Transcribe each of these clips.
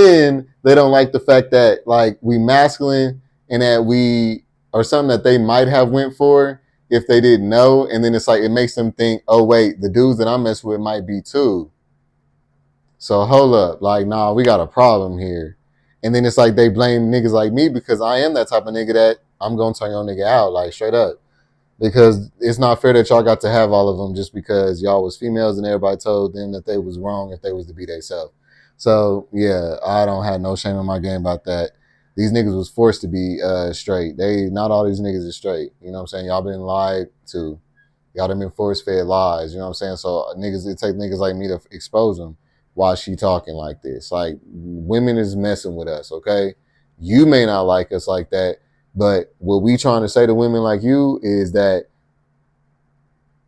then they don't like the fact that like we masculine and that we are something that they might have went for if they didn't know. And then it's like it makes them think, oh wait, the dudes that I mess with might be too. So hold up, like nah, we got a problem here. And then it's like they blame niggas like me because I am that type of nigga that I'm gonna turn your nigga out, like straight up. Because it's not fair that y'all got to have all of them just because y'all was females and everybody told them that they was wrong if they was to be themselves. So yeah, I don't have no shame in my game about that. These niggas was forced to be straight. They not all these niggas is straight. You know what I'm saying? Y'all been lied to. Y'all done been force fed lies. You know what I'm saying? So niggas, it take niggas like me to expose them. Why she talking like this? Like women is messing with us. Okay, you may not like us like that. But what we trying to say to women like you is that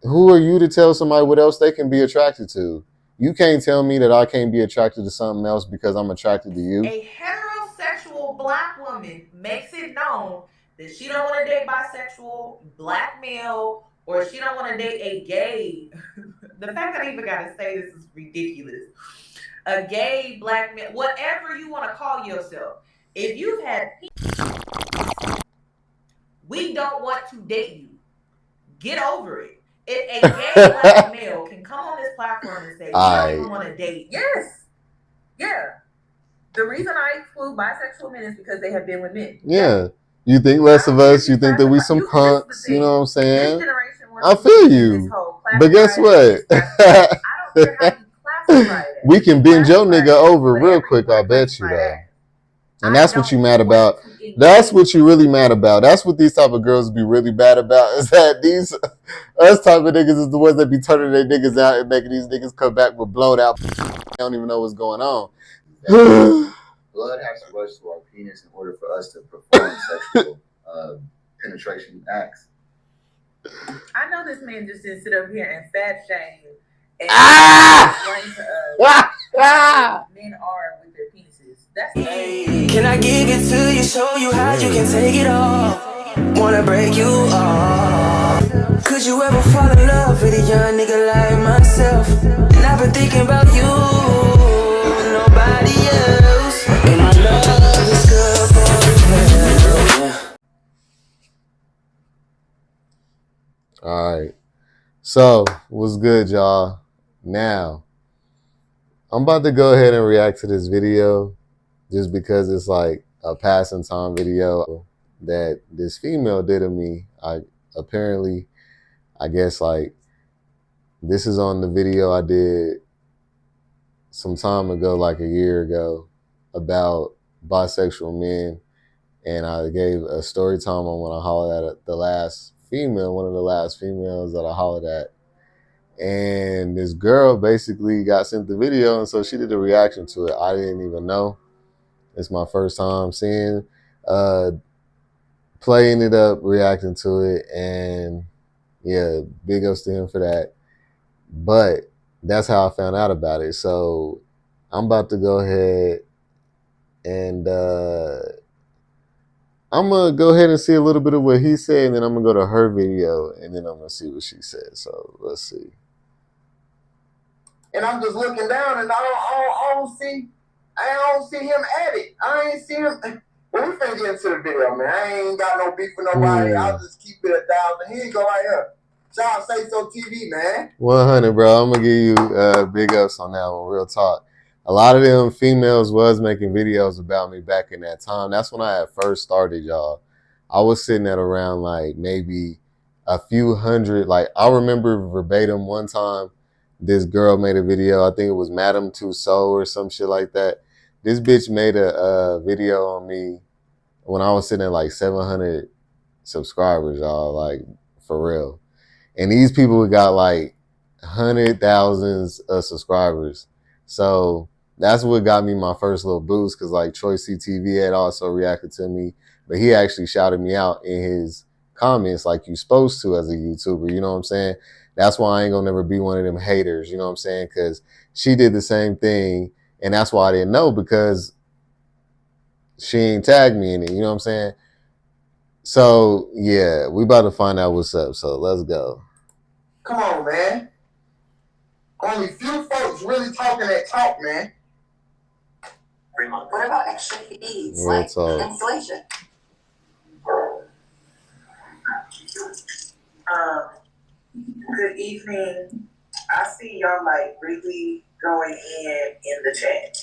who are you to tell somebody what else they can be attracted to? You can't tell me that I can't be attracted to something else because I'm attracted to you. A heterosexual black woman makes it known that she don't want to date bisexual, black male, or she don't want to date a gay. The fact that I even got to say this is ridiculous. A gay black man, whatever you want to call yourself. If you've had, we don't want to date you. Get over it. If a gay black male can come on this platform and say, we don't even want to date. Yes. Yeah. The reason I exclude bisexual men is because they have been with men. Yeah. You think less of us. You think that we some punks. You know what I'm saying? I feel you. But guess what? I don't care how you classify it. We can bend your nigga over real quick, I bet you though. And that's what you mad about. That's what you really mad about. That's what these type of girls be really bad about. Is that these us type of niggas is the ones that be turning their niggas out and making these niggas come back with blown out. They don't even know what's going on. Blood has to rush to our penis in order for us to perform sexual penetration acts. I know this man just didn't sit up here and fat shame you and explain to us how men are with their penises. That's Can I give it to you, show you how you can take it all? Wanna break you off? Could you ever fall in love with a young nigga like myself? And I've been thinking about you, nobody else. And my love is good for you. All right. So, what's good, y'all? Now, I'm about to go ahead and react to this video just because it's like a passing time video that this female did to me. I guess like this is on the video I did some time ago, like a year ago, about bisexual men. And I gave a story time on when I hollered at the last female, one of the last females that I hollered at. And this girl basically got sent the video, and so she did a reaction to it. I didn't even know. It's my first time seeing, playing it up, reacting to it, and yeah, big ups to him for that. But that's how I found out about it. So I'm about to go ahead and I'm going to go ahead and see a little bit of what he said, and then I'm going to go to her video, and then I'm going to see what she said. So let's see. And I'm just looking down, and I don't see him at it. I ain't see him. Well, we finna get into the video, man. I ain't got no beef with nobody. I'll just keep it 1,000. Here you go right here. Shout out Say So TV, man. 100, bro. I'm going to give you big ups on that one, real talk. A lot of them females was making videos about me back in that time. That's when I had first started, y'all. I was sitting at around like maybe a few hundred. Like I remember verbatim one time, this girl made a video. I think it was Madame Tussauds or some shit like that. This bitch made a video on me when I was sitting at like 700 subscribers, y'all, like for real. And these people got like 100,000s of subscribers. So that's what got me my first little boost, because like Troy CTV had also reacted to me, but he actually shouted me out in his comments like you supposed to as a YouTuber, you know what I'm saying? That's why I ain't gonna never be one of them haters, you know what I'm saying? Because she did the same thing, and that's why I didn't know, because she ain't tagged me in it, you know what I'm saying? So yeah, we about to find out what's up, so let's go. Come on, man. Only few folks really talking that talk, man. What about extra fees Real like talk. insulation? Good evening. I see y'all like really going in the chat.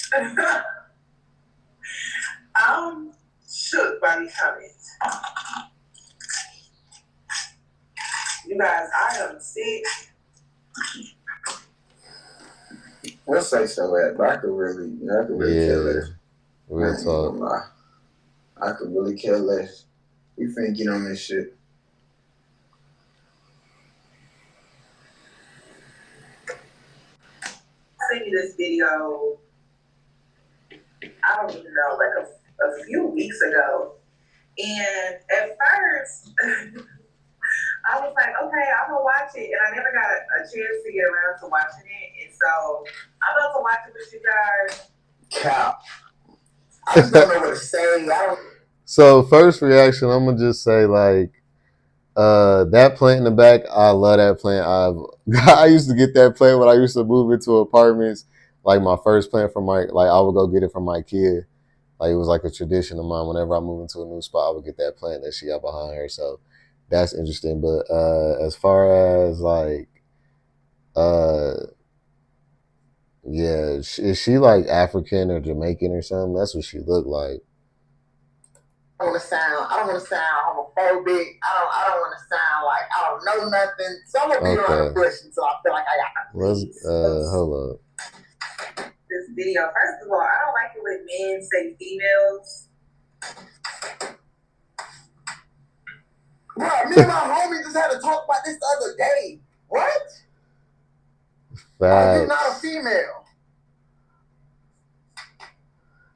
I'm shook by these comments. You guys, I am sick. We'll say so at, but I could really care less. Real talk. I could really care less. We finna get on this shit. I sent you this video, I don't even know, like a few weeks ago. And at first, I was like, okay, I'm gonna watch it. And I never got a chance to get around to watching it. And so I'm about to watch it with you guys. Cap. I just don't know what to say. So first reaction, I'm gonna just say like, that plant in the back, I love that plant. I used to get that plant when I used to move into apartments. Like my first plant from I would go get it from my kid. Like it was like a tradition of mine. Whenever I move into a new spot, I would get that plant that she got behind her. So that's interesting. But as far as like, yeah, is she like African or Jamaican or something? That's what she looked like. I don't want to sound homophobic. I don't want to sound like I don't know nothing. So I'm gonna be around the bush until I feel like I got. Hold up. This video. First of all, I don't like it when men say females. Bro, me and my homie just had to talk about this the other day. What? Facts. You're not a female.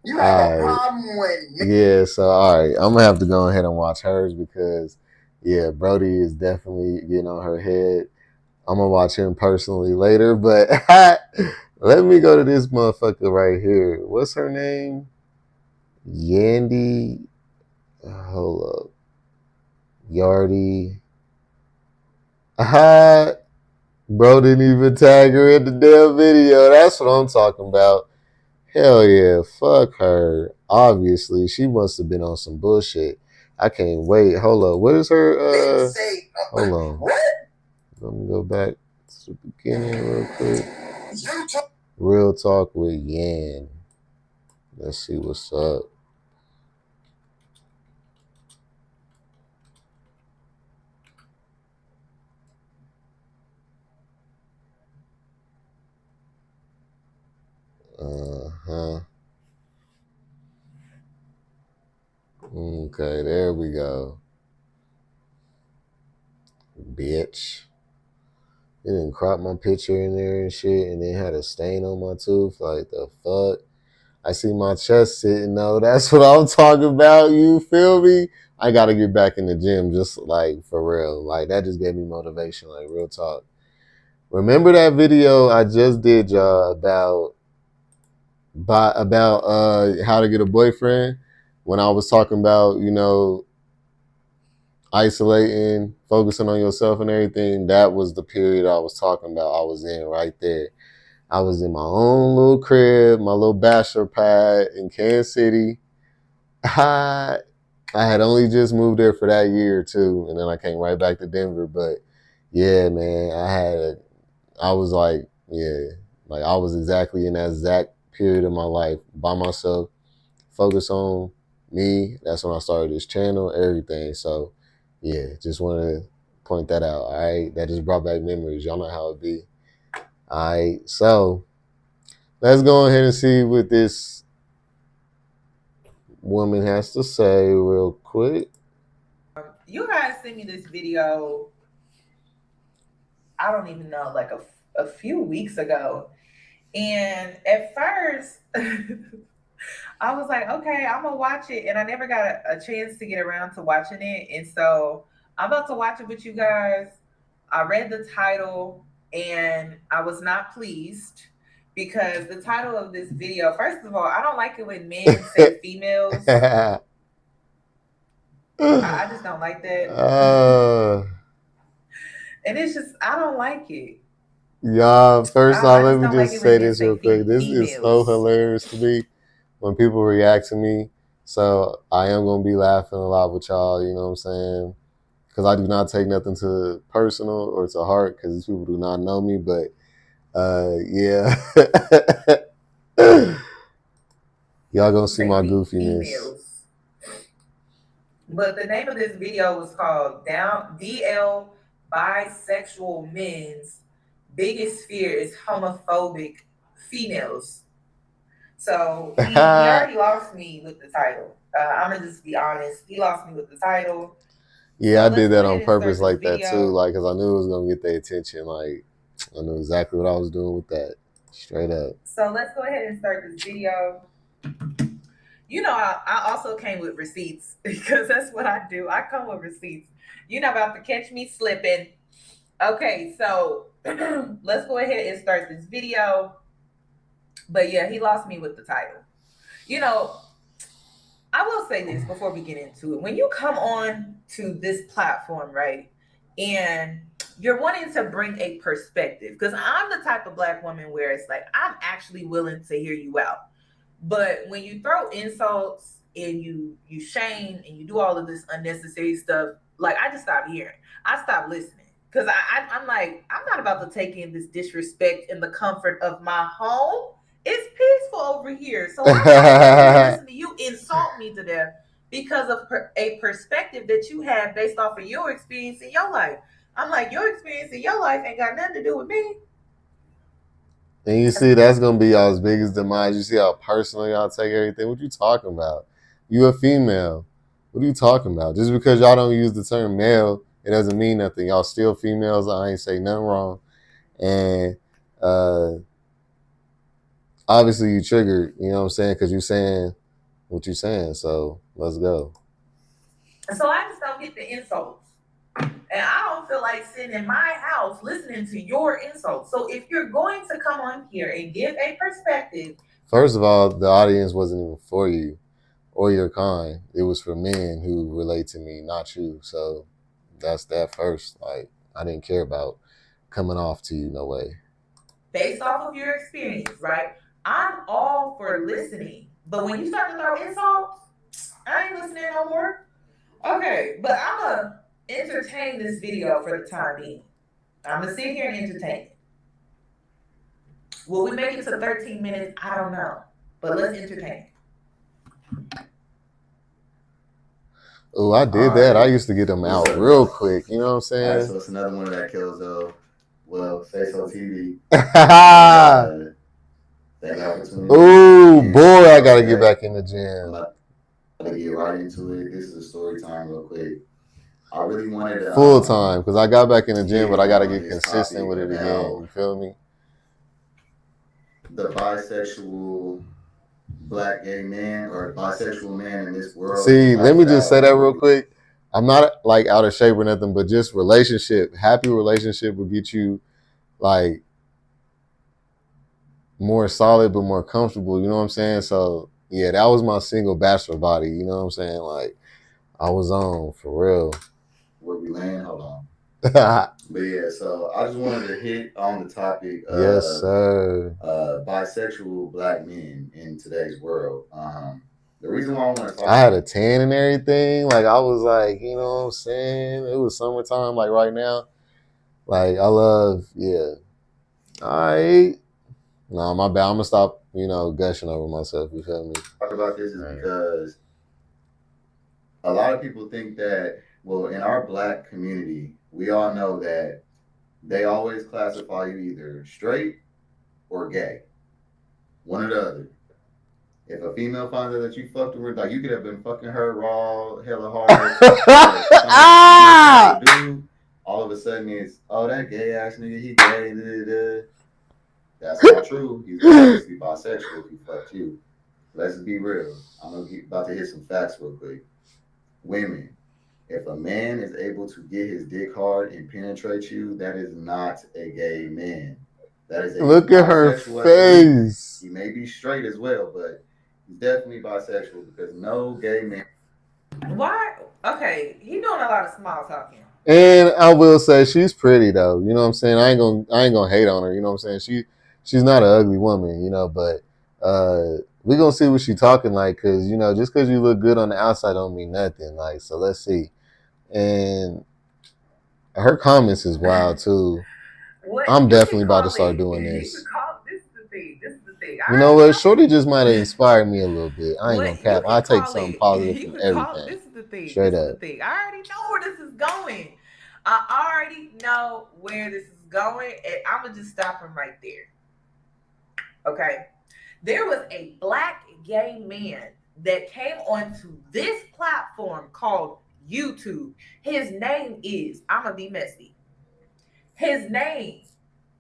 You have a problem with me. Yeah, so all right, I'm gonna have to go ahead and watch hers because yeah, Brody is definitely getting on her head. I'm gonna watch him personally later, but let me go to this motherfucker right here. What's her name? Yandy. Hold up. Yardy. Bro didn't even tag her in the damn video. That's what I'm talking about. Hell yeah, fuck her. Obviously, she must have been on some bullshit. I can't wait. Hold up. What is her hold on. What? Let me go back to the beginning real quick. Real talk with Yan. Let's see what's up. Okay, there we go. Bitch. They didn't crop my picture in there and shit, and then had a stain on my tooth. Like, the fuck? I see my chest sitting, though. That's what I'm talking about. You feel me? I got to get back in the gym, just like, for real. Like, that just gave me motivation, like, real talk. Remember that video I just did, y'all, about how to get a boyfriend? When I was talking about, you know, isolating, focusing on yourself and everything, that was the period I was talking about. I was in right there. I was in my own little crib, my little bachelor pad in Kansas City. I had only just moved there for that year or two, and then I came right back to Denver. But yeah, man, I was like, yeah, like I was exactly in that exact period of my life by myself, focus on me. That's when I started this channel, everything. So yeah, just want to point that out. All right, that just brought back memories. Y'all know how it be. All right, so let's go ahead and see what this woman has to say real quick. You guys sent me this video, I don't even know, like a few weeks ago. And at first, I was like, okay, I'm gonna watch it. And I never got a chance to get around to watching it. And so I'm about to watch it with you guys. I read the title and I was not pleased because the title of this video, first of all, I don't like it when men say females. I just don't like that. And it's just, I don't like it. Y'all, first off, let me just say this real quick. This is so hilarious to me. when people react to me. So I am going to be laughing a lot with y'all, you know what I'm saying? Because I do not take nothing to personal or to heart because these people do not know me. But yeah. Y'all going to see my goofiness. Females. But the name of this video was called DL Bisexual Men's Biggest Fear is Homophobic Females. So he already lost me with the title. I'm going to just be honest. He lost me with the title. Yeah, so I did that on purpose like that too. Like, because I knew it was going to get their attention. Like, I knew exactly what I was doing with that. Straight up. So let's go ahead and start this video. You know, I also came with receipts because that's what I do. I come with receipts. You're not about to catch me slipping. Okay, so let's go ahead and start this video. But yeah, he lost me with the title. You know, I will say this before we get into it. When you come on to this platform, right, and you're wanting to bring a perspective, because I'm the type of Black woman where it's like, I'm actually willing to hear you out. But when you throw insults and you shame and you do all of this unnecessary stuff, like, I just stop hearing. I stop listening. Because I'm like, I'm not about to take in this disrespect in the comfort of my home. It's peaceful over here. So I'm not listen to you insult me to death because of a perspective that you have based off of your experience in your life. I'm like, your experience in your life ain't got nothing to do with me. And you see, that's going to be y'all's biggest demise. You see how personal y'all take everything. What you talking about? You a female. What are you talking about? Just because y'all don't use the term male, it doesn't mean nothing. Y'all still females. I ain't say nothing wrong. And obviously you triggered, you know what I'm saying? Because you're saying what you're saying. So let's go. So I just don't get the insults. And I don't feel like sitting in my house listening to your insults. So if you're going to come on here and give a perspective. First of all, the audience wasn't even for you or your kind. It was for men who relate to me, not you. So that's that first. Like, I didn't care about coming off to you, no way. Based off of your experience, right? I'm all for listening. But when you start to throw insults, I ain't listening no more. Okay, but I'm going to entertain this video for the time being. I'm going to sit here and entertain it. Will we make it to 13 minutes? I don't know. But let's entertain it. Oh, I did that. I used to get them out real quick. You know what I'm saying? Right, so it's another one of that kills, though. Well, Say So TV. Oh, boy, I got to get back in the gym. I'm going to get right into it. This is a story time real quick. I really wanted to... Full time, because I got back in the gym, but I got to get consistent with it again. You feel me? The bisexual Black gay man or bisexual man in this world. See, let me just say that real quick. I'm not like out of shape or nothing, but just relationship. Happy relationship will get you like more solid, but more comfortable. You know what I'm saying? So yeah, that was my single bachelor body. You know what I'm saying? Like, I was on for real. Where we land? Hold on. But yeah, so I just wanted to hit on the topic of yes, sir. Bisexual Black men in today's world. The reason why I want to talk, I had a tan and everything. Like, I was like, you know what I'm saying? It was summertime, like right now. Like, I love, yeah. All right. No, my bad. I'm gonna stop, gushing over myself. You feel me? Talk about this is because a lot of people think that, well, in our Black community, we all know that they always classify you either straight or gay. One or the other. If a female finds out that you fucked her, like, you could have been fucking her raw, hella hard. Dude, all of a sudden it's, oh, that gay ass nigga, he gay. That's not true. He's obviously bisexual if he fucked you. Let's be real. I'm about to hit some facts real quick. Women, if a man is able to get his dick hard and penetrate you, that is not a gay man. That is a look at her face. He may be straight as well, but he's definitely bisexual because no gay man. Why? Okay, he doing a lot of small talking. And I will say she's pretty though. You know what I'm saying? I ain't gonna hate on her. You know what I'm saying? She's not an ugly woman. But we gonna see what she talking like, cause you know, just cause you look good on the outside don't mean nothing. Like, so let's see. And her comments is wild too. I'm definitely about to start doing this. This is the thing. This is the thing. You know what? Shorty just might have inspired me a little bit. I ain't gonna You cap. I can take call something it. positive You from can call. everything. This is the thing. Straight this up. is the thing. I already know where this is going. I already know where this is going, and I'm gonna just stop him right there. Okay. There was a black gay man that came onto this platform called YouTube. His name is, I'm gonna be messy. His name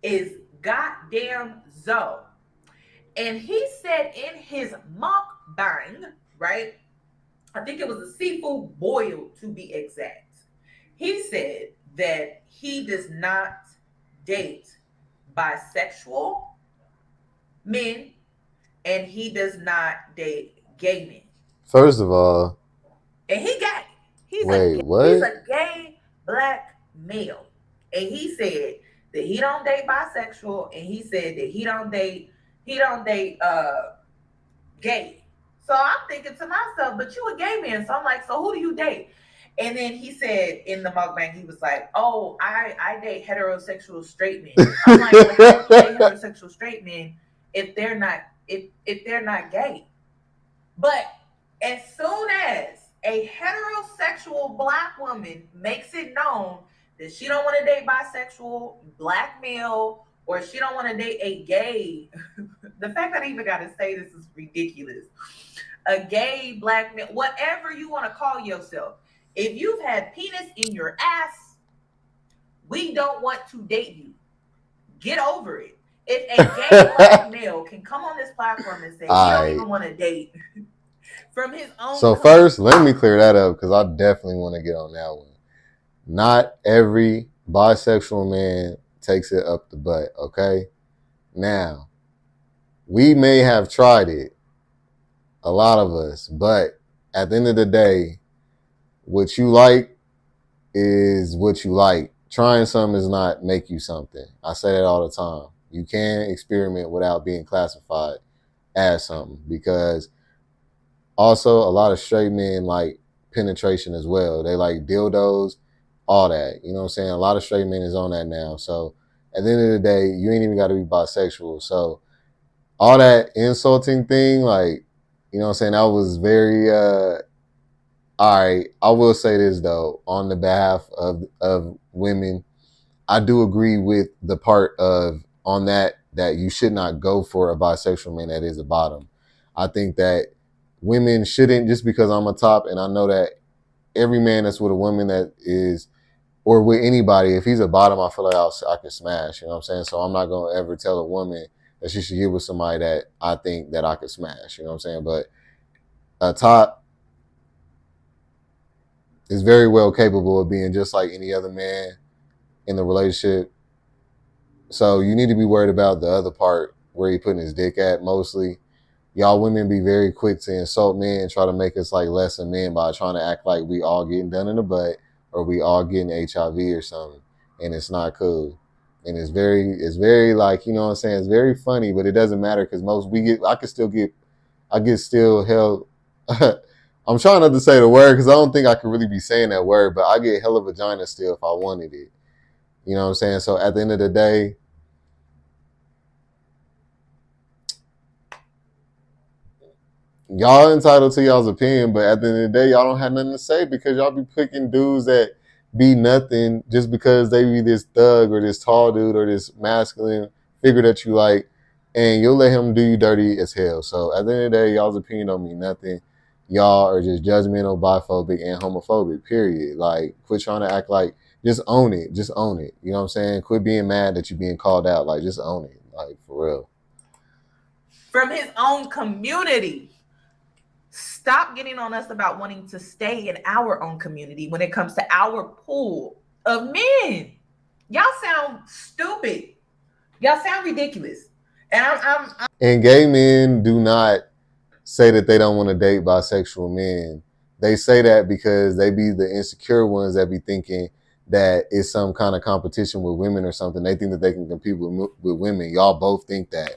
is Goddamn Zoe. And he said in his mukbang, right? I think it was a seafood boil to be exact. He said that he does not date bisexual men and he does not date gay men. First of all, and he gay. He's what? a gay black male, and he said that he don't date bisexual, and he said that he don't date gay. So I'm thinking to myself, but you a gay man, so I'm like, so who do you date? And then he said in the mukbang, he was like, "Oh, I date heterosexual straight men." I'm like, well, how do you date heterosexual straight men if they're not gay? But as soon as a heterosexual black woman makes it known that she don't want to date bisexual black male or she don't want to date a gay, the fact that I even got to say this is ridiculous. A gay black male, whatever you want to call yourself. If you've had penis in your ass, we don't want to date you. Get over it. If a gay black male can come on this platform and say he don't even want to date from his own. So first, let me clear that up because I definitely want to get on that one. Not every bisexual man takes it up the butt, okay? Now, we may have tried it, a lot of us, but at the end of the day, what you like is what you like. Trying something does not make you something. I say that all the time. You can experiment without being classified as something, because also a lot of straight men like penetration as well. They like dildos, all that. You know what I'm saying? A lot of straight men is on that now. So at the end of the day, you ain't even got to be bisexual. So all that insulting thing, like, you know what I'm saying, that was very all right. I will say this though, on the behalf of women, I do agree with the part of on that you should not go for a bisexual man that is a bottom. I think that women shouldn't, just because I'm a top, and I know that every man that's with a woman that is, or with anybody, if he's a bottom, I feel like I can smash. You know what I'm saying? So I'm not gonna ever tell a woman that she should get with somebody that I think that I could smash. You know what I'm saying? But a top is very well capable of being just like any other man in the relationship. So you need to be worried about the other part, where he putting his dick at mostly. Y'all women be very quick to insult men and try to make us like less than men by trying to act like we all getting done in the butt or we all getting HIV or something. And it's not cool. And it's very like, you know what I'm saying? It's very funny, but it doesn't matter because I get still held. I'm trying not to say the word because I don't think I could really be saying that word, but I get hella vagina still if I wanted it. You know what I'm saying? So at the end of the day, y'all entitled to y'all's opinion, but at the end of the day, y'all don't have nothing to say because y'all be picking dudes that be nothing just because they be this thug or this tall dude or this masculine figure that you like, and you'll let him do you dirty as hell. So at the end of the day, y'all's opinion don't mean nothing. Y'all are just judgmental, biphobic, and homophobic, period. Like, quit trying to act like, just own it. Just own it. You know what I'm saying? Quit being mad that you're being called out. Like, just own it. Like, for real. From his own community. Stop getting on us about wanting to stay in our own community when it comes to our pool of men. Y'all sound stupid. Y'all sound ridiculous. And gay men do not say that they don't want to date bisexual men. They say that because they be the insecure ones that be thinking that it's some kind of competition with women or something. They think that they can compete with women. Y'all both think that.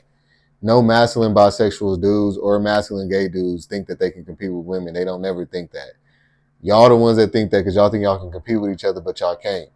No masculine bisexual dudes or masculine gay dudes think that they can compete with women. They don't never think that. Y'all the ones that think that because y'all think y'all can compete with each other, but y'all can't.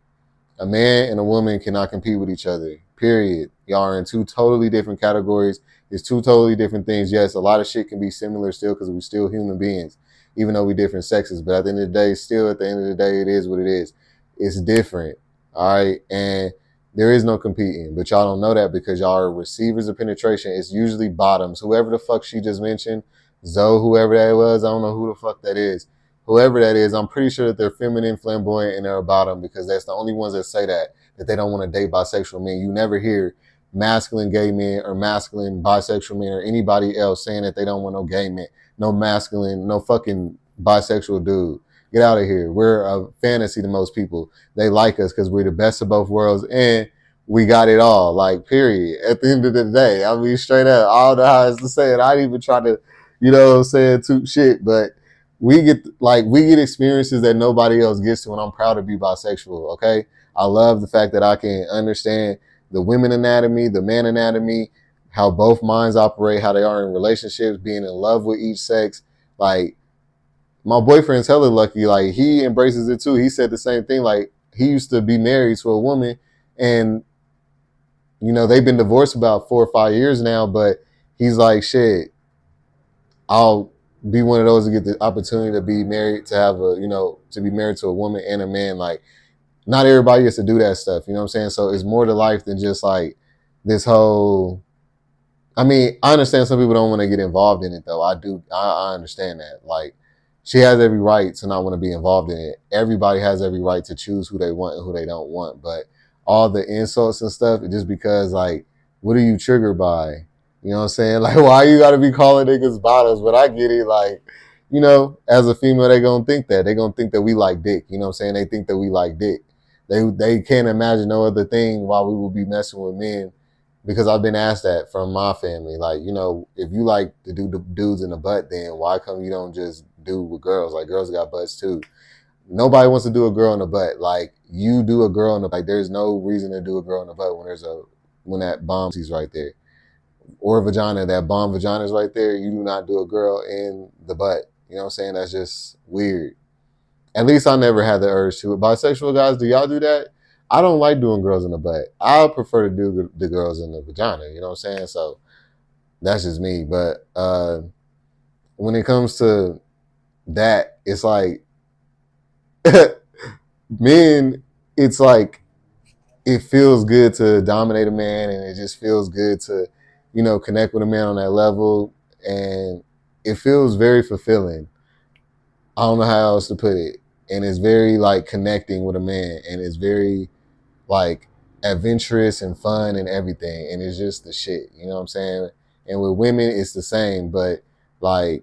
A man and a woman cannot compete with each other. Period. Y'all are in two totally different categories. It's two totally different things. Yes, a lot of shit can be similar still because we're still human beings, even though we're different sexes. But at the end of the day, still at the end of the day, it is what it is. It's different. All right. And there is no competing. But y'all don't know that because y'all are receivers of penetration. It's usually bottoms. Whoever the fuck she just mentioned, Zoe, whoever that was, I don't know who the fuck that is. Whoever that is, I'm pretty sure that they're feminine, flamboyant, and they're a bottom because that's the only ones that say that they don't want to date bisexual men. You never hear masculine gay men or masculine bisexual men or anybody else saying that they don't want no gay men, no masculine, no fucking bisexual dude. Get out of here. We're a fantasy to most people. They like us because we're the best of both worlds and we got it all. Like, period. At the end of the day, I mean, straight up, all the highs to say it. I didn't even try to, you know what I'm saying, toot shit, but we get experiences that nobody else gets to, and I'm proud to be bisexual. Okay, I love the fact that I can understand the women anatomy, the man anatomy, how both minds operate, how they are in relationships, being in love with each sex. Like, my boyfriend's hella lucky. Like, he embraces it too. He said the same thing. Like, he used to be married to a woman, and you know they've been divorced about 4 or 5 years now. But he's like, shit, I'll be one of those to get the opportunity to be married, to have a, you know, to be married to a woman and a man. Like, not everybody gets to do that stuff. You know what I'm saying? So it's more to life than just like this whole. I mean, I understand some people don't want to get involved in it though. I do. I understand that. Like, she has every right to not want to be involved in it. Everybody has every right to choose who they want and who they don't want. But all the insults and stuff, just because, like, what are you triggered by? You know what I'm saying? Like, why you got to be calling niggas bottoms? But I get it. Like, you know, as a female, they going to think that. They going to think that we like dick. You know what I'm saying? They think that we like dick. They can't imagine no other thing why we would be messing with men, because I've been asked that from my family. Like, you know, if you like to do the dudes in the butt, then why come you don't just do with girls? Like, girls got butts too. Nobody wants to do a girl in the butt. Like, you do a girl in the butt. Like, there's no reason to do a girl in the butt when that bomb is right there. Or vagina, that bomb vagina is right there. You do not do a girl in the butt. You know what I'm saying? That's just weird. At least I never had the urge to. Bisexual guys, do y'all do that? I don't like doing girls in the butt. I prefer to do the girls in the vagina. You know what I'm saying? So that's just me. But when it comes to that, it's like men, it's like it feels good to dominate a man, and it just feels good to, you know, connect with a man on that level, and it feels very fulfilling. I don't know how else to put it. And it's very like connecting with a man, and it's very like adventurous and fun and everything. And it's just the shit, you know what I'm saying? And with women, it's the same, but like,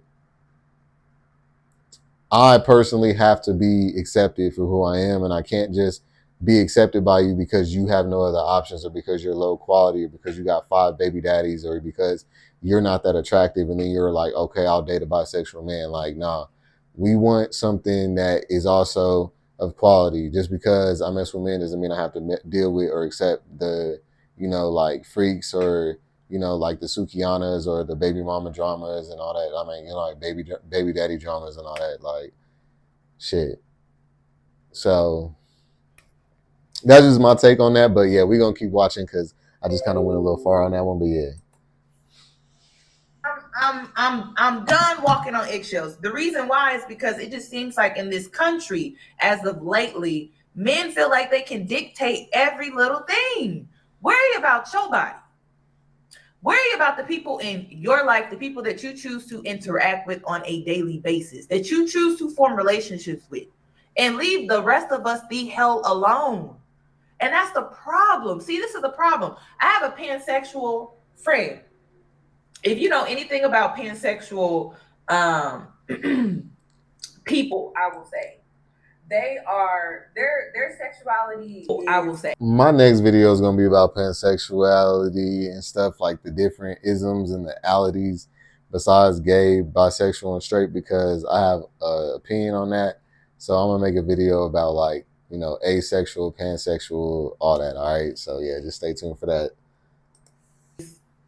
I personally have to be accepted for who I am, and I can't just be accepted by you because you have no other options, or because you're low quality, or because you got 5 baby daddies, or because you're not that attractive, and then you're like, okay, I'll date a bisexual man. Like, nah, we want something that is also of quality. Just because I mess with men doesn't mean I have to deal with or accept the, you know, like freaks, or, you know, like the Sukianas or the baby mama dramas and all that. I mean, you know, like baby daddy dramas and all that, like, shit. So that's just my take on that. But yeah, we're gonna keep watching because I just kind of went a little far on that one. But yeah. I'm done walking on eggshells. The reason why is because it just seems like in this country, as of lately, men feel like they can dictate every little thing. Worry about your body. Worry about the people in your life, the people that you choose to interact with on a daily basis, that you choose to form relationships with, and leave the rest of us the hell alone. And that's the problem. See, this is the problem. I have a pansexual friend. If you know anything about pansexual people, I will say they are their sexuality. I will say my next video is gonna be about pansexuality and stuff, like the different isms and the alities besides gay, bisexual, and straight, because I have an opinion on that. So I'm gonna make a video about, like, you know, asexual, pansexual, all that. All right. So yeah, just stay tuned for that.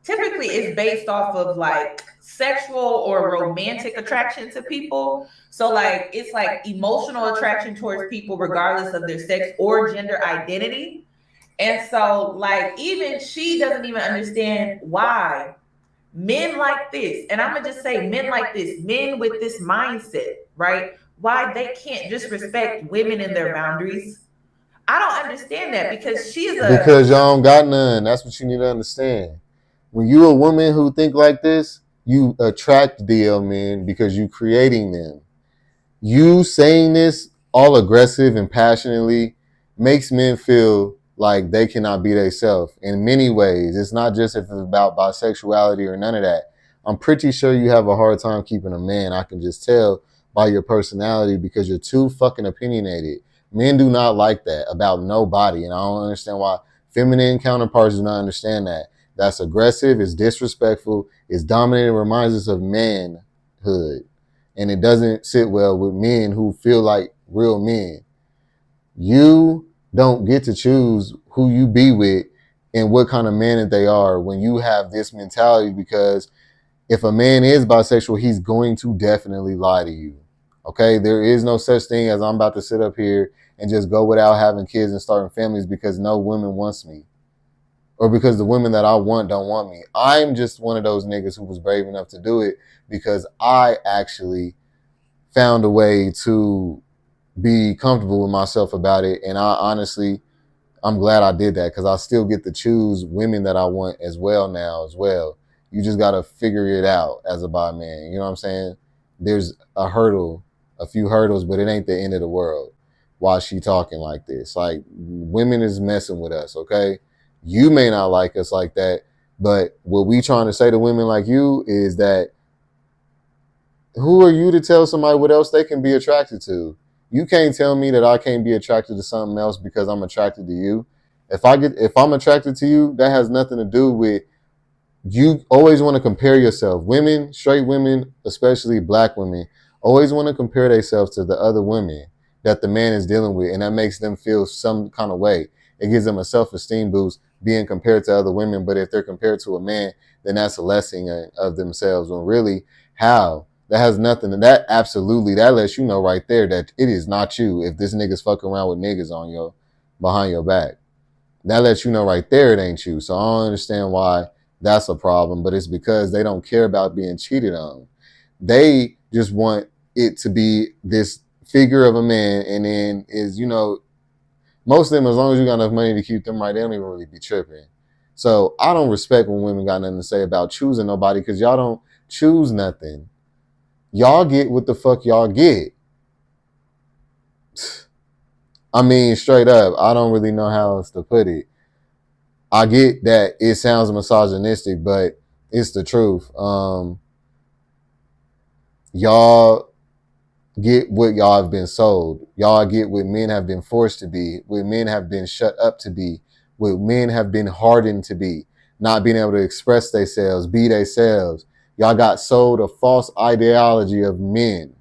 typically it's based off of like sexual or romantic attraction to people. So like it's like emotional attraction towards people regardless of their sex or gender identity. And so like even she doesn't even understand why men like this, and I'm gonna just say men like this, men with this mindset, right? Why they can't just respect women and their boundaries. I don't understand that because she is a Because y'all don't got none. That's what you need to understand. When you a woman who think like this, you attract DL men because you creating them. You saying this all aggressive and passionately makes men feel like they cannot be themselves in many ways. It's not just if it's about bisexuality or none of that. I'm pretty sure you have a hard time keeping a man. I can just tell by your personality because you're too fucking opinionated. Men do not like that about nobody, and I don't understand why feminine counterparts do not understand that. That's aggressive, it's disrespectful, it's dominant, it reminds us of manhood. And it doesn't sit well with men who feel like real men. You don't get to choose who you be with and what kind of man that they are when you have this mentality, because if a man is bisexual, he's going to definitely lie to you. Okay? There is no such thing as I'm about to sit up here and just go without having kids and starting families because no woman wants me. Or because the women that I want don't want me. I'm just one of those niggas who was brave enough to do it because I actually found a way to be comfortable with myself about it. And I'm glad I did that because I still get to choose women that I want as well now as well. You just got to figure it out as a bi man. You know what I'm saying? There's a few hurdles, but it ain't the end of the world. Why she talking like this? Like, women is messing with us, okay? You may not like us like that, but what we trying to say to women like you is that who are you to tell somebody what else they can be attracted to? You can't tell me that I can't be attracted to something else because I'm attracted to you. If I'm attracted to you, that has nothing to do with you. Always want to compare yourself. Women, straight women, especially black women, always want to compare themselves to the other women that the man is dealing with, and that makes them feel some kind of way. It gives them a self-esteem boost being compared to other women, but if they're compared to a man, then that's a lessening of themselves. When really, how? That has nothing. That absolutely, that lets you know right there that it is not you. If this nigga's fucking around with niggas on your behind your back, that lets you know right there it ain't you. So I don't understand why that's a problem, but it's because they don't care about being cheated on. They just want it to be this figure of a man, and then most of them, as long as you got enough money to keep them right, they don't even really be tripping. So I don't respect when women got nothing to say about choosing nobody because y'all don't choose nothing. Y'all get what the fuck y'all get. I mean, straight up, I don't really know how else to put it. I get that it sounds misogynistic, but it's the truth. Y'all get what y'all have been sold. Y'all get what men have been forced to be, what men have been shut up to be, what men have been hardened to be, not being able to express themselves, be themselves. Y'all got sold a false ideology of men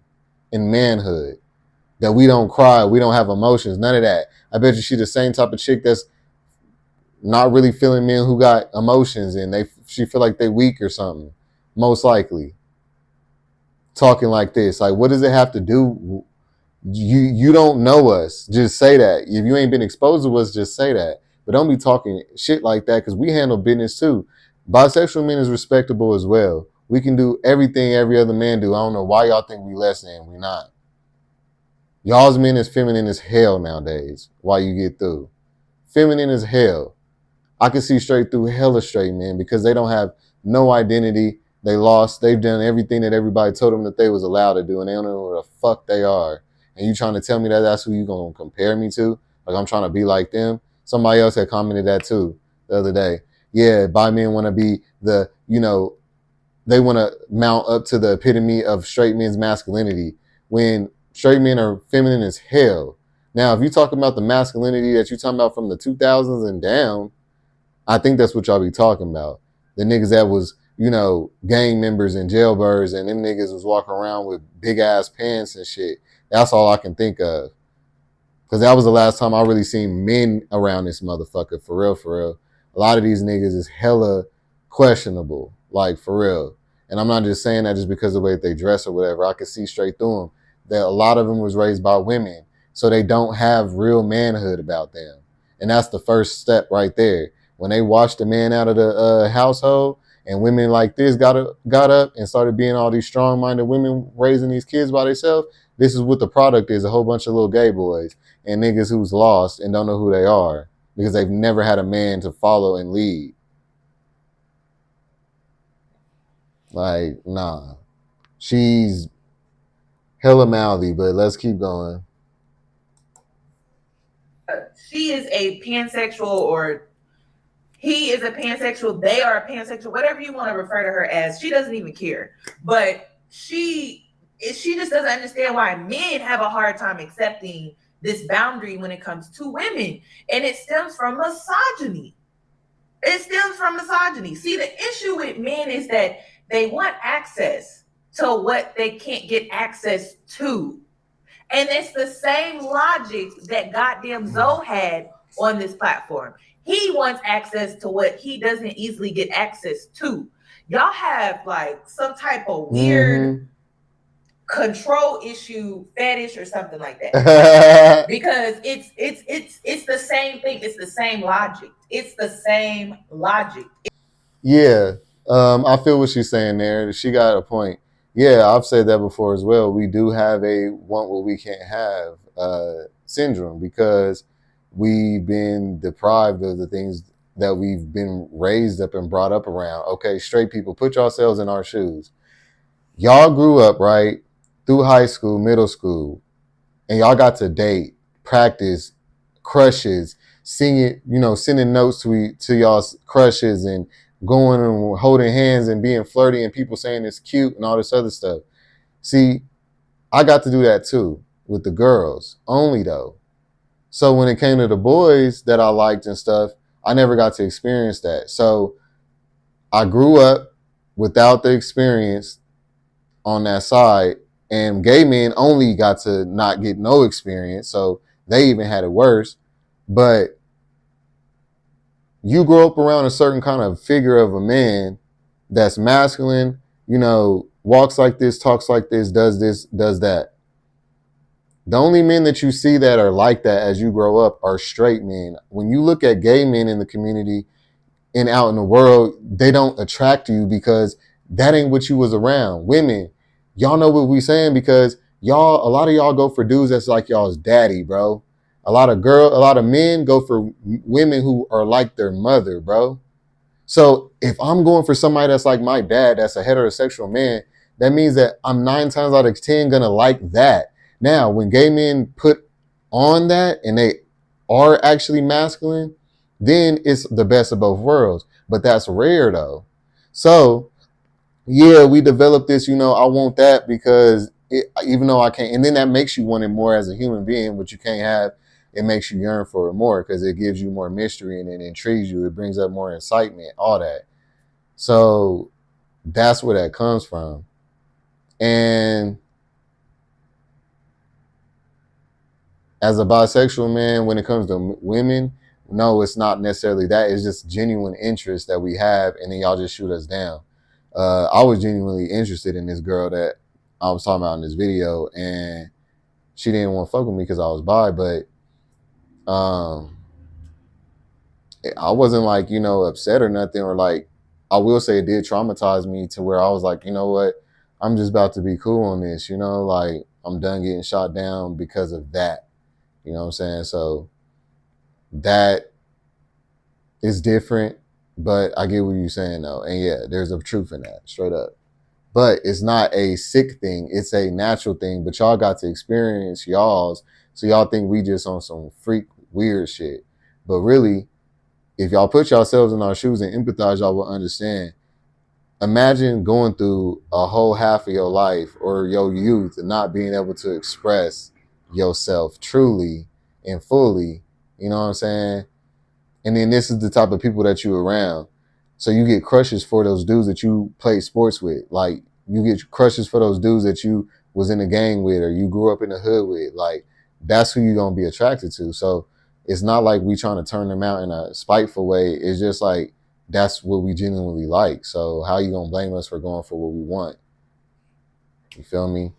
and manhood. That we don't cry, we don't have emotions, none of that. I bet you she's the same type of chick that's not really feeling men who got emotions and she feel like they weak or something. Most likely. Talking like this. Like, what does it have to do? You don't know us. Just say that. If you ain't been exposed to us, just say that. But don't be talking shit like that because we handle business too. Bisexual men is respectable as well. We can do everything every other man do. I don't know why y'all think we less than. We not. Y'all's men is feminine as hell nowadays. Why you get through? Feminine as hell. I can see straight through hella straight men because they don't have no identity. They lost. They've done everything that everybody told them that they was allowed to do, and they don't know where the fuck they are. And you trying to tell me that that's who you gonna compare me to? Like I'm trying to be like them? Somebody else had commented that too the other day. Yeah, bi men want to be they want to mount up to the epitome of straight men's masculinity when straight men are feminine as hell. Now, if you talk about the masculinity that you're talking about from the 2000s and down, I think that's what y'all be talking about. The niggas that was, gang members and jailbirds and them niggas was walking around with big ass pants and shit. That's all I can think of. Because that was the last time I really seen men around this motherfucker, for real, for real. A lot of these niggas is hella questionable, like for real. And I'm not just saying that just because of the way that they dress or whatever. I could see straight through them that a lot of them was raised by women, so they don't have real manhood about them. And that's the first step right there. When they washed the man out of the household, and women like this got up and started being all these strong-minded women raising these kids by themselves, this is what the product is: a whole bunch of little gay boys and niggas who's lost and don't know who they are because they've never had a man to follow and lead. Like, nah. She's hella mouthy, but let's keep going. She is a pansexual, or he is a pansexual, they are a pansexual, whatever you want to refer to her as. She doesn't even care. But she just doesn't understand why men have a hard time accepting this boundary when it comes to women. And it stems from misogyny. See, the issue with men is that they want access to what they can't get access to. And it's the same logic that goddamn Zoe had on this platform. He wants access to what he doesn't easily get access to. Y'all have like some type of weird control issue, fetish, or something like that. Because it's the same thing. It's the same logic. Yeah, I feel what she's saying there. She got a point. Yeah, I've said that before as well. We do have a want what we can't have syndrome because we've been deprived of the things that we've been raised up and brought up around. Okay, straight people, put yourselves in our shoes. Y'all grew up, right, through high school, middle school, and y'all got to date, practice, crushes, singing, sending notes to y'all's crushes and going and holding hands and being flirty and people saying it's cute and all this other stuff. See, I got to do that too with the girls only though. So when it came to the boys that I liked and stuff, I never got to experience that. So I grew up without the experience on that side, and gay men only got to not get no experience. So they even had it worse. But you grow up around a certain kind of figure of a man that's masculine, walks like this, talks like this, does that. The only men that you see that are like that as you grow up are straight men. When you look at gay men in the community and out in the world, they don't attract you because that ain't what you was around. Women, y'all know what we saying because a lot of y'all go for dudes that's like y'all's daddy, bro. A lot of men go for women who are like their mother, bro. So if I'm going for somebody that's like my dad, that's a heterosexual man, that means that I'm 9 times out of 10 gonna like that. Now, when gay men put on that and they are actually masculine, then it's the best of both worlds. But that's rare though. So yeah, we developed this, I want that because even though I can't, and then that makes you want it more as a human being, which you can't have. It makes you yearn for it more because it gives you more mystery and it intrigues you. It brings up more excitement, all that. So that's where that comes from. And as a bisexual man, when it comes to women, no, it's not necessarily that. It's just genuine interest that we have, and then y'all just shoot us down. I was genuinely interested in this girl that I was talking about in this video, and she didn't want to fuck with me because I was bi, but I wasn't like, upset or nothing, or like, I will say it did traumatize me to where I was like, you know what, I'm just about to be cool on this, like I'm done getting shot down because of that. You know what I'm saying? So that is different, but I get what you're saying though. And yeah, there's a truth in that, straight up. But it's not a sick thing. It's a natural thing. But y'all got to experience y'all's. So y'all think we just on some freak weird shit. But really, if y'all put yourselves in our shoes and empathize, y'all will understand. Imagine going through a whole half of your life or your youth and not being able to express yourself truly and fully. You know what I'm saying? And then this is the type of people that you're around. So you get crushes for those dudes that you play sports with. Like you get crushes for those dudes that you was in a gang with or you grew up in the hood with. Like that's who you're going to be attracted to. So it's not like we trying to turn them out in a spiteful way. It's just like that's what we genuinely like. So how you gonna blame us for going for what we want? You feel me?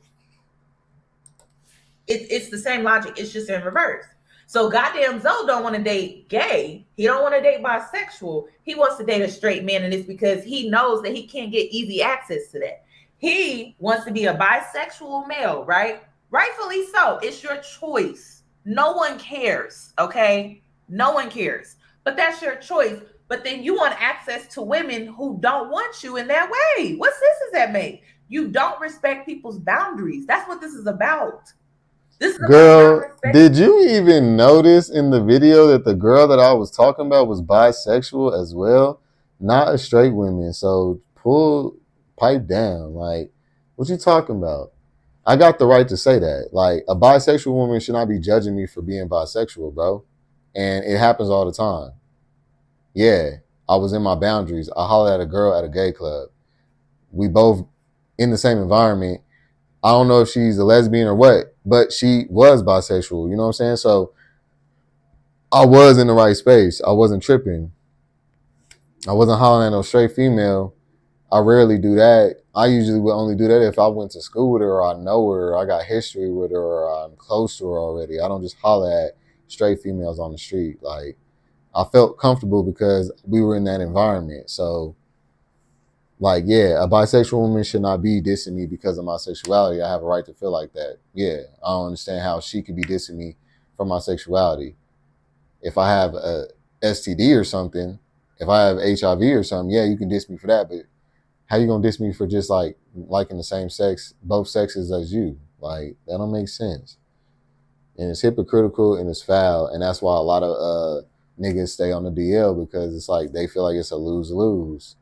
It's the same logic. It's just in reverse. So goddamn Zoe don't want to date gay. He don't want to date bisexual. He wants to date a straight man, and it's because he knows that he can't get easy access to that. He wants to be a bisexual male, right? Rightfully so. It's your choice. No one cares, okay? No one cares. But that's your choice. But then you want access to women who don't want you in that way. What sense does that make? You don't respect people's boundaries. That's what this is about. This is Girl, did you even notice in the video that the girl that I was talking about was bisexual as well? Not a straight woman. So pipe down. Like, what you talking about? I got the right to say that. Like, a bisexual woman should not be judging me for being bisexual, bro. And it happens all the time. Yeah, I was in my boundaries. I hollered at a girl at a gay club. We both in the same environment. I don't know if she's a lesbian or what, but she was bisexual. You know what I'm saying? So I was in the right space. I wasn't tripping. I wasn't hollering at no straight female. I rarely do that. I usually would only do that if I went to school with her or I know her or I got history with her or I'm close to her already. I don't just holler at straight females on the street. Like, I felt comfortable because we were in that environment. So, like, yeah, a bisexual woman should not be dissing me because of my sexuality. I have a right to feel like that. Yeah, I don't understand how she could be dissing me for my sexuality. If I have a STD or something, if I have HIV or something, yeah, you can diss me for that. But how you gonna diss me for just like liking the same sex, both sexes as you? Like, that don't make sense. And it's hypocritical and it's foul. And that's why a lot of niggas stay on the DL, because it's like they feel like it's a lose-lose.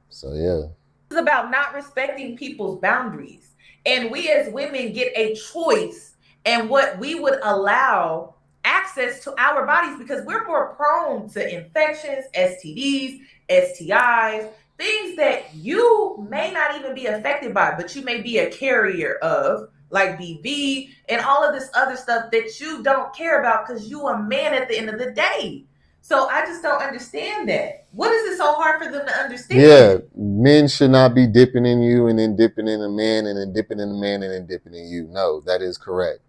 So yeah. It's about not respecting people's boundaries. And we as women get a choice and what we would allow access to our bodies, because we're more prone to infections, STDs, STIs, things that you may not even be affected by, but you may be a carrier of, like BV and all of this other stuff that you don't care about because you a man at the end of the day. So I just don't understand that. What is it so hard for them to understand? Yeah, men should not be dipping in you and then dipping in a man and then dipping in a man and then dipping in you. No, that is correct.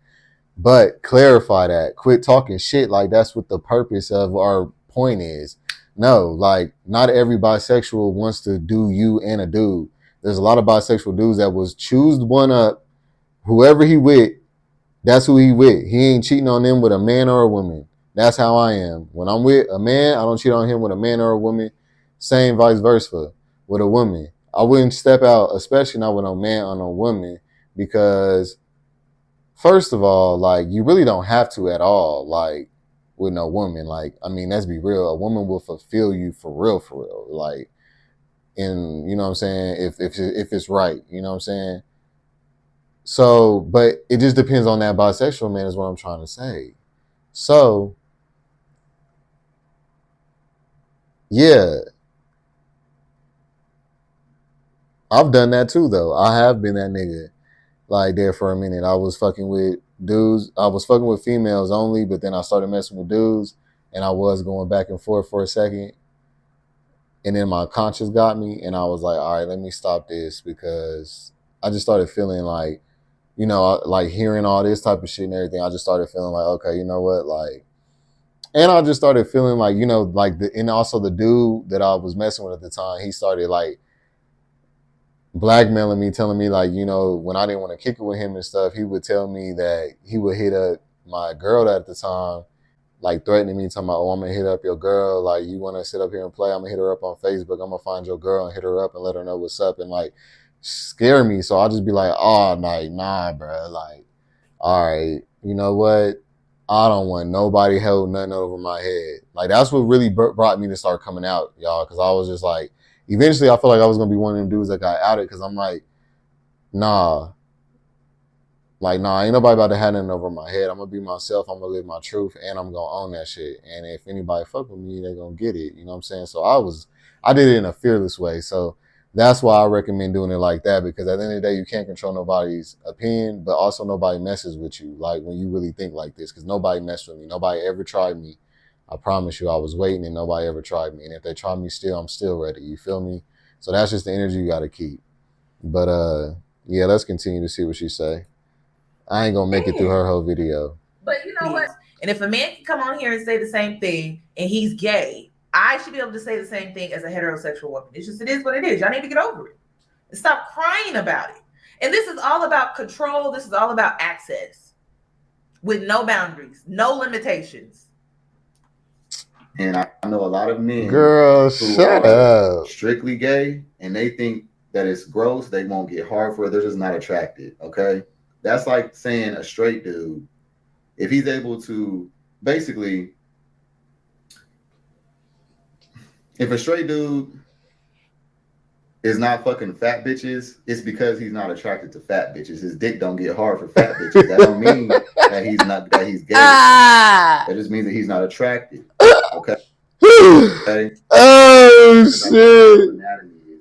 But clarify that. Quit talking shit like that's what the purpose of our point is. No, like, not every bisexual wants to do you and a dude. There's a lot of bisexual dudes that was choose one up. Whoever he with, that's who he with. He ain't cheating on them with a man or a woman. That's how I am. When I'm with a man, I don't cheat on him with a man or a woman. Same vice versa with a woman. I wouldn't step out, especially not with a man or a woman, because first of all, like, you really don't have to at all, like, with no woman. Like, I mean, let's be real. A woman will fulfill you for real. Like, and you know what I'm saying? If it's right, you know what I'm saying? So, but it just depends on that bisexual man is what I'm trying to say. So, yeah, I've done that too, though. I have been that nigga, like, there for a minute. I was fucking with dudes. I was fucking with females only, but then I started messing with dudes, and I was going back and forth for a second. And then my conscience got me, and I was like, all right, let me stop this, because I just started feeling like, you know, like hearing all this type of shit and everything, I just started feeling like, okay, you know what, like, and I just started feeling like, you know, like, and also the dude that I was messing with at the time, he started like blackmailing me, telling me like, you know, when I didn't want to kick it with him and stuff, he would tell me that he would hit up my girl at the time, like threatening me, talking about, oh, I'm going to hit up your girl. Like, you want to sit up here and play? I'm going to hit her up on Facebook. I'm going to find your girl and hit her up and let her know what's up, and like scare me. So I'll just be like, oh, like, nah, bro. Like, all right, you know what? I don't want nobody held nothing over my head. Like, that's what really brought me to start coming out, y'all, because I was just like, eventually I felt like I was going to be one of them dudes that got outed, because I'm like, nah. Like, nah, ain't nobody about to have nothing over my head. I'm going to be myself. I'm going to live my truth, and I'm going to own that shit. And if anybody fuck with me, they going to get it. You know what I'm saying? So I did it in a fearless way. So that's why I recommend doing it like that, because at the end of the day, you can't control nobody's opinion, but also nobody messes with you, like, when you really think like this, because nobody messed with me. Nobody ever tried me. I promise you, I was waiting and nobody ever tried me. And if they try me still, I'm still ready. You feel me? So that's just the energy you got to keep. But yeah, let's continue to see what she say. I ain't gonna make it through her whole video. But you know what? And if a man can come on here and say the same thing and he's gay, I should be able to say the same thing as a heterosexual woman. It's just, it is what it is. Y'all need to get over it and stop crying about it. And this is all about control. This is all about access with no boundaries, no limitations. And I know a lot of men Girl, who shut are up. strictly gay, and they think that it's gross. They won't get hard for it. They're just not attracted. Okay, that's like saying a straight dude, if he's able to basically, if a straight dude is not fucking fat bitches, it's because he's not attracted to fat bitches. His dick don't get hard for fat bitches. That don't mean that he's gay. That just means that he's not attracted. Okay. Okay. Oh shit.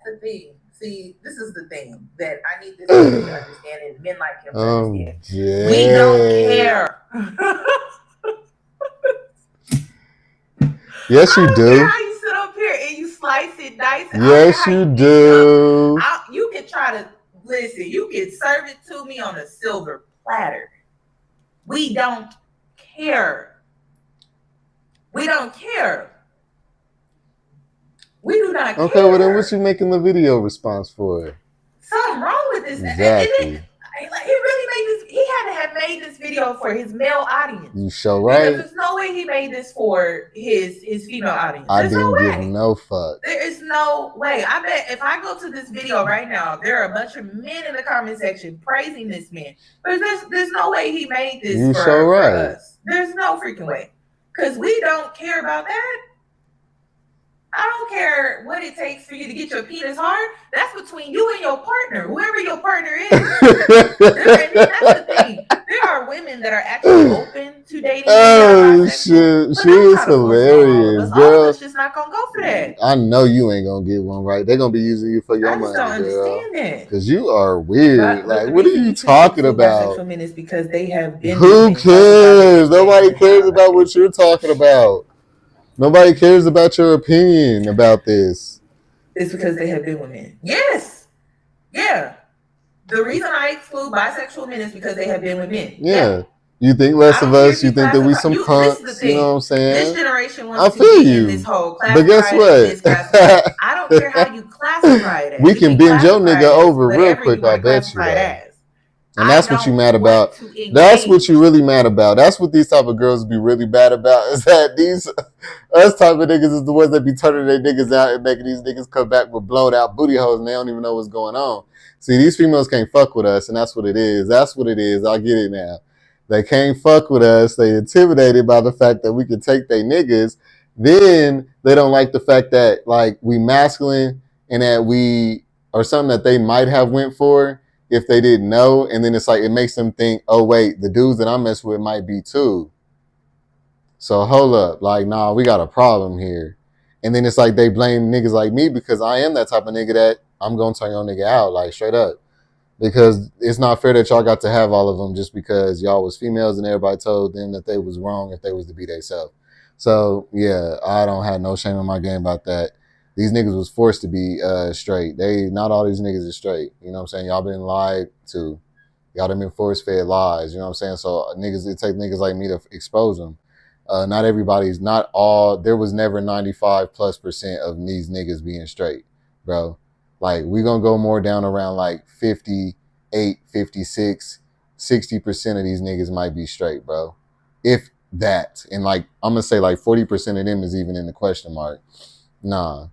The thing. See, this is the thing that I need this man to understand, and men like him to understand. Yeah. We don't care. Yes, you do. How you sit up here and you slice it, dice it. Yes, you do. You can try to listen. You can serve it to me on a silver platter. We don't care. We don't care. We do not care. Okay, well then what you making the video response for? Something wrong with this. Exactly. He really made this. He had to have made this video for his male audience. You so right. Because there's no way he made this for his female audience. I didn't give no fuck. There is no way. I bet if I go to this video right now, there are a bunch of men in the comment section praising this man. But there's no way he made this for us. There's no freaking way. Because we don't care about that. I don't care what it takes for you to get your penis hard. That's between you and your partner, whoever your partner is. That's the thing. There are women that are actually open to dating. Oh shit, she is hilarious, girl. All of us just not gonna go for that. I know you ain't gonna get one right. They're gonna be using you for your money, girl. I just don't understand that. Because you are weird. Like, what are you talking about? Because they have been. Who cares? Nobody cares about what you're talking about. Nobody cares about your opinion about this. It's because they have been with men. Yes. Yeah. The reason I exclude bisexual men is because they have been with men. Yeah. You think less of us. You think that we some punks. You know what I'm saying? This generation wants to be in this whole classified. But guess what? I don't care how you classify it as. We can bend your nigga over real quick, I bet you that. And that's what you mad about. That's what you really mad about. That's what these type of girls be really bad about, is that these us type of niggas is the ones that be turning their niggas out and making these niggas come back with blown out booty holes and they don't even know what's going on. See, these females can't fuck with us, and that's what it is. That's what it is. I get it now. They can't fuck with us. They intimidated by the fact that we can take their niggas. Then they don't like the fact that like we masculine and that we are something that they might have went for if they didn't know, and then it's like it makes them think, oh wait, the dudes that I'm messing with might be too. So hold up, like nah, we got a problem here. And then it's like they blame niggas like me because I am that type of nigga that I'm gonna turn your nigga out, like straight up. Because it's not fair that y'all got to have all of them just because y'all was females and everybody told them that they was wrong if they was to be themselves. So yeah, I don't have no shame in my game about that. These niggas was forced to be straight. Not all these niggas is straight. You know what I'm saying? Y'all been lied to. Y'all done been force fed lies. You know what I'm saying? So niggas, it take niggas like me to expose them. Not all. There was never 95+% of these niggas being straight, bro. Like we gonna go more down around like 58, 56, 60% of these niggas might be straight, bro. If that. And like, I'm gonna say like 40% of them is even in the question mark. Nah.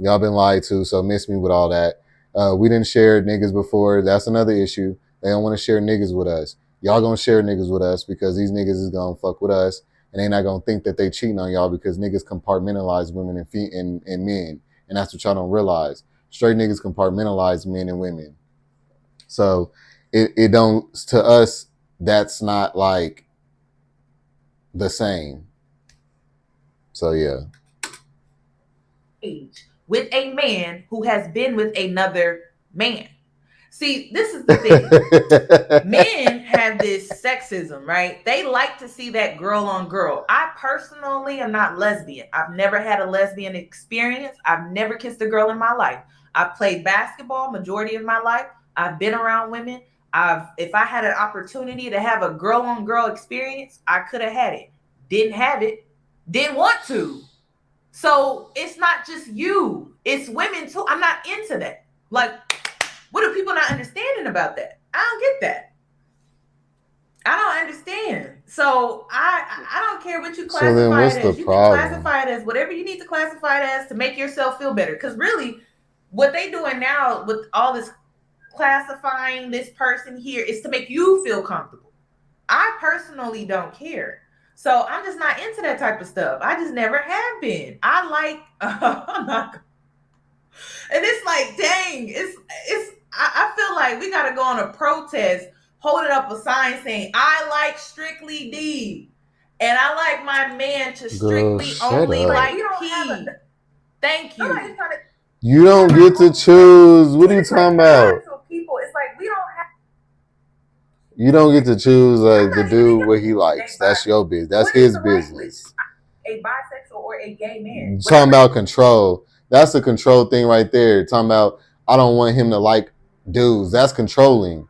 Y'all been lied to, so miss me with all that. We didn't share niggas before. That's another issue. They don't want to share niggas with us. Y'all gonna share niggas with us because these niggas is gonna fuck with us, and they not gonna think that they cheating on y'all because niggas compartmentalize women and men, and that's what y'all don't realize. Straight niggas compartmentalize men and women. So it don't, to us, that's not like the same. So yeah. With a man who has been with another man. See, this is the thing. Men have this sexism, right? They like to see that girl on girl. I personally am not lesbian. I've never had a lesbian experience. I've never kissed a girl in my life. I've played basketball majority of my life. I've been around women. If I had an opportunity to have a girl on girl experience, I could have had it. Didn't have it. Didn't want to. So it's not just you. It's women too. I'm not into that. Like, what are people not understanding about that? I don't get that. I don't understand. So I don't care what you classify then what's it the as. You problem? can classify it as whatever you need to classify it as to make yourself feel better. Because really, what they doing now with all this classifying this person here is to make you feel comfortable. I personally don't care. So I'm just not into that type of stuff. I just never have been. I like I'm not, and it's like, dang, I feel like we gotta go on a protest holding up a sign saying I like strictly D, and I like my man to strictly only like P. Thank you. You don't get to choose. What are you talking about? People, it's like we don't have. You don't get to choose the dude what he likes. That's your business. That's his business. A bisexual or a gay man. Talking about control. That's the control thing right there. Talking about I don't want him to like dudes. That's controlling.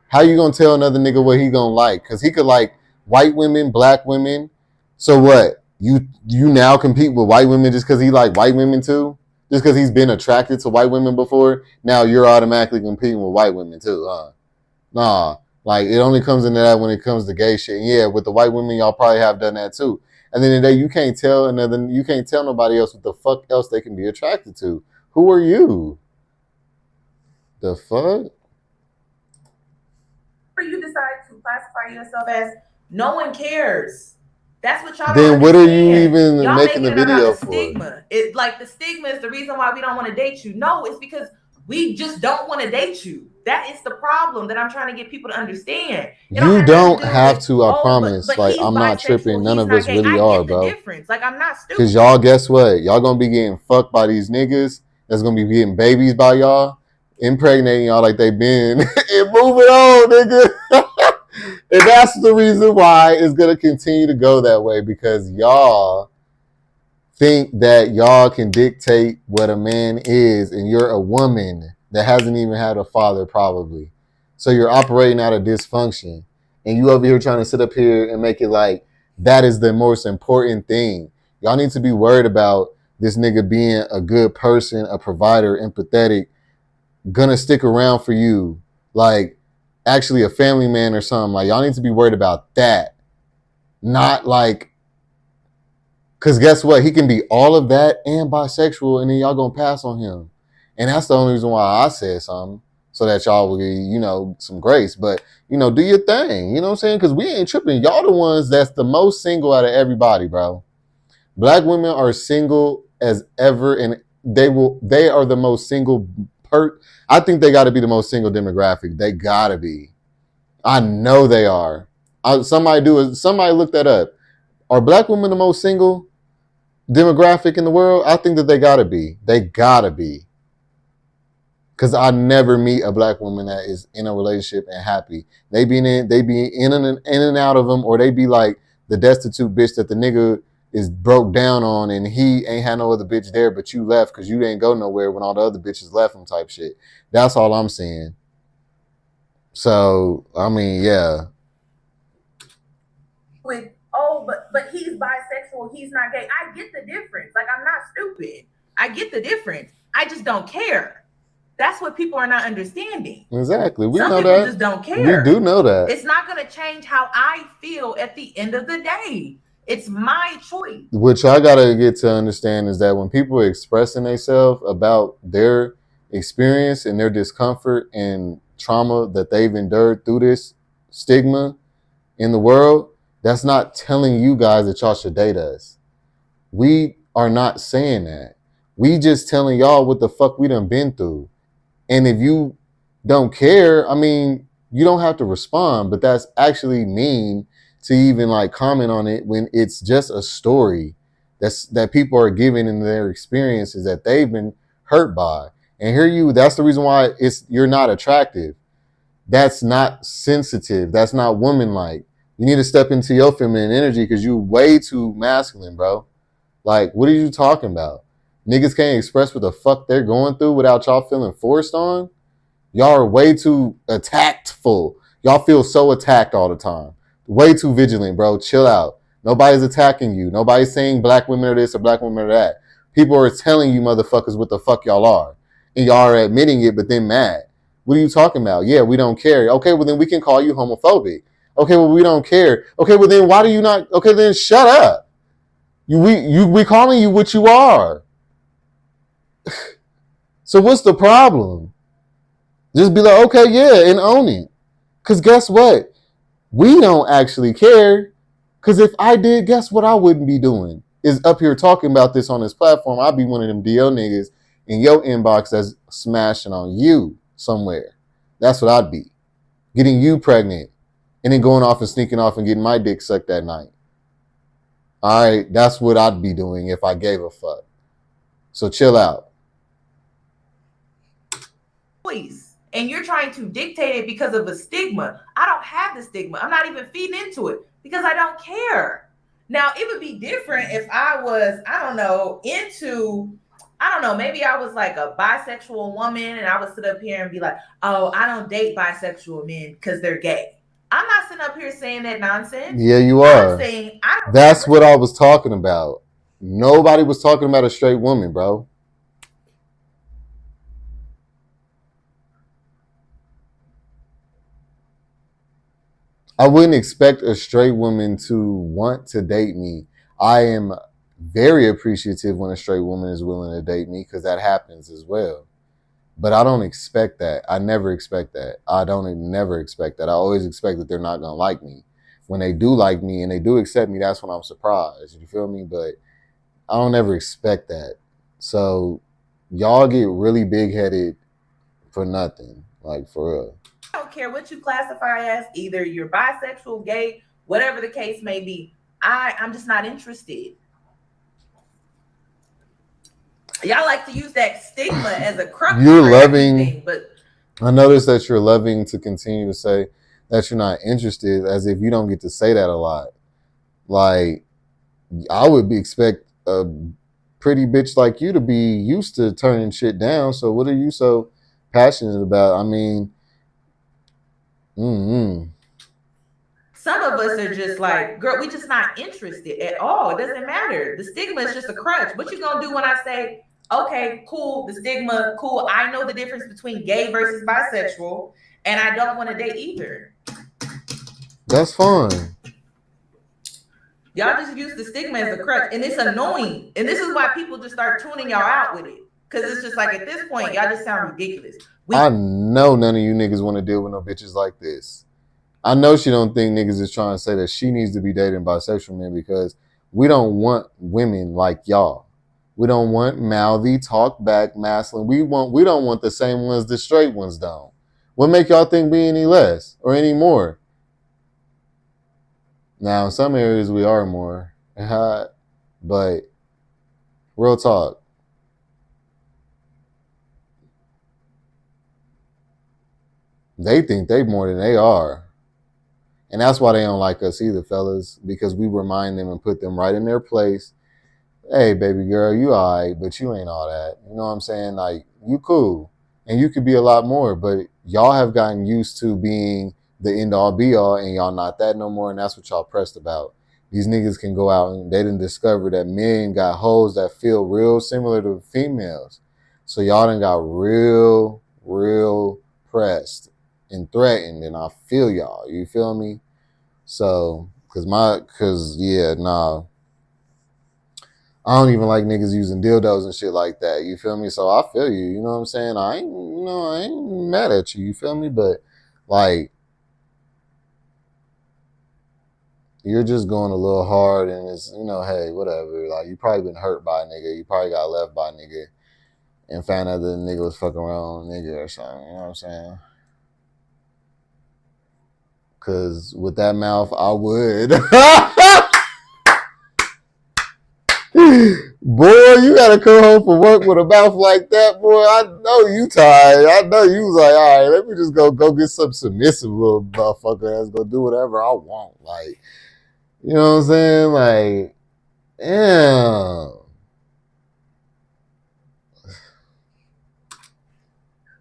How you gonna tell another nigga what he gonna like? Because he could like white women, black women. So what? You now compete with white women just because he like white women too? Just because he's been attracted to white women before? Now you're automatically competing with white women too, huh? Nah. Like, it only comes into that when it comes to gay shit. And yeah, with the white women, y'all probably have done that too. And then the day you can't tell nobody else what the fuck else they can be attracted to. Who are you? The fuck? You decide to classify yourself as, no one cares. That's what y'all then don't what understand. Are you even y'all making the video the for? Stigma. It's like the stigma is the reason why we don't want to date you. No, it's because we just don't want to date you. That is the problem that I'm trying to get people to understand. You don't have to, I promise. But like, I'm not tripping. None of us really are, bro. Difference. Like, I'm not stupid. Because y'all, guess what? Y'all gonna be getting fucked by these niggas that's gonna be getting babies by y'all, impregnating y'all like they been, and moving on, nigga. And that's the reason why it's gonna continue to go that way, because y'all think that y'all can dictate what a man is, and you're a woman that hasn't even had a father probably. So you're operating out of dysfunction, and you over here trying to sit up here and make it like that is the most important thing. Y'all need to be worried about this nigga being a good person, a provider, empathetic, gonna stick around for you, like actually a family man or something. Like, y'all need to be worried about that, not like, because guess what? He can be all of that and bisexual, and then y'all gonna pass on him. And that's the only reason why I said something, so that y'all will get, some grace. But, do your thing. You know what I'm saying? Because we ain't tripping. Y'all the ones that's the most single out of everybody, bro. Black women are single as ever, and they are the most single I think they got to be the most single demographic. They got to be. I know they are. Somebody look that up. Are black women the most single demographic in the world? I think that they gotta be. They gotta be. Because I never meet a black woman that is in a relationship and happy. They be in and out of them, or they be like the destitute bitch that the nigga is broke down on, and he ain't had no other bitch there, but you left because you ain't go nowhere when all the other bitches left him type shit. That's all I'm saying. So, I mean, yeah. But he's bisexual, he's not gay. I get the difference. Like, I'm not stupid. I get the difference. I just don't care. That's what people are not understanding. Exactly. We Some know people that. just don't care. We do know that. It's not going to change how I feel at the end of the day. It's my choice. What y'all got to get to understand is that when people are expressing themselves about their experience and their discomfort and trauma that they've endured through this stigma in the world, that's not telling you guys that y'all should date us. We are not saying that. We just telling y'all what the fuck we done been through. And if you don't care, I mean, you don't have to respond, but that's actually mean to even like comment on it when it's just a story that people are giving in their experiences that they've been hurt by. And here that's the reason why you're not attractive. That's not sensitive. That's not woman-like. You need to step into your feminine energy because you're way too masculine, bro. Like, what are you talking about? Niggas can't express what the fuck they're going through without y'all feeling forced on? Y'all are way too attackful. Y'all feel so attacked all the time. Way too vigilant, bro. Chill out. Nobody's attacking you. Nobody's saying black women are this or black women are that. People are telling you motherfuckers what the fuck y'all are. And y'all are admitting it, but then mad. What are you talking about? Yeah, we don't care. Okay, well then we can call you homophobic. Okay, well we don't care. Okay, well then why do you not? Okay, then shut up. We calling you what you are. So what's the problem? Just be like, okay, yeah, and own it. Because guess what? We don't actually care. Because if I did, guess what I wouldn't be doing? Is up here talking about this on this platform. I'd be one of them DL niggas in your inbox that's smashing on you somewhere. That's what I'd be. Getting you pregnant and then going off and sneaking off and getting my dick sucked that night. All right, that's what I'd be doing if I gave a fuck. So chill out. Please. And you're trying to dictate it because of a stigma. I don't have the stigma. I'm not even feeding into it because I don't care. Now, it would be different if I was, maybe I was like a bisexual woman and I would sit up here and be like, oh, I don't date bisexual men because they're gay. I'm not sitting up here saying that nonsense. Yeah, you are. I'm saying I don't. That's what I was talking about. Nobody was talking about a straight woman, bro. I wouldn't expect a straight woman to want to date me. I am very appreciative when a straight woman is willing to date me because that happens as well. But I don't expect that. I never expect that. I never expect that. I always expect that they're not going to like me. When they do like me and they do accept me, that's when I'm surprised. You feel me? But I don't ever expect that. So y'all get really big-headed for nothing. Like, for real. I don't care what you classify as, either you're bisexual, gay, whatever the case may be. I'm just not interested. Y'all like to use that stigma as a crutch. You're loving, but I noticed that you're loving to continue to say that you're not interested, as if you don't get to say that a lot. Like, I would expect a pretty bitch like you to be used to turning shit down. So what are you so passionate about? I mean, some of us are just like, girl, we just not interested at all. It doesn't matter. The stigma is just a crutch. What you gonna do when I say, okay, cool, the stigma, cool, I know the difference between gay versus bisexual, and I don't want to date either. That's fine. Y'all just use the stigma as a crutch, and it's annoying. And this is why people just start tuning y'all out with it. Because it's just like, at this point, y'all just sound ridiculous. I know none of you niggas want to deal with no bitches like this. I know she don't think niggas is trying to say that she needs to be dating bisexual men, because we don't want women like y'all. We don't want mouthy, talk back, masculine. We don't want the same ones the straight ones don't. What make y'all think we any less or any more? Now, in some areas we are more, but real talk. They think they more than they are. And that's why they don't like us either, fellas, because we remind them and put them right in their place. Hey, baby girl, you all right, but you ain't all that. You know what I'm saying? Like, you cool. And you could be a lot more, but y'all have gotten used to being the end-all, be-all, and y'all not that no more, and that's what y'all pressed about. These niggas can go out and they done discover that men got hoes that feel real similar to females. So y'all done got real pressed and threatened, and I feel y'all. You feel me? So, I don't even like niggas using dildos and shit like that. You feel me? So I feel you. You know what I'm saying? I ain't mad at you. You feel me? But like, you're just going a little hard, and it's, hey, whatever. Like, you probably been hurt by a nigga. You probably got left by a nigga and found out that the nigga was fucking around with a nigga or something. You know what I'm saying? Because with that mouth, I would. Boy, know you gotta come home from work with a mouth like that, boy. I know you tired. I know you was like, all right, let me just go get some submissive little motherfucker that's gonna do whatever I want. Like, you know what I'm saying? Like, yeah.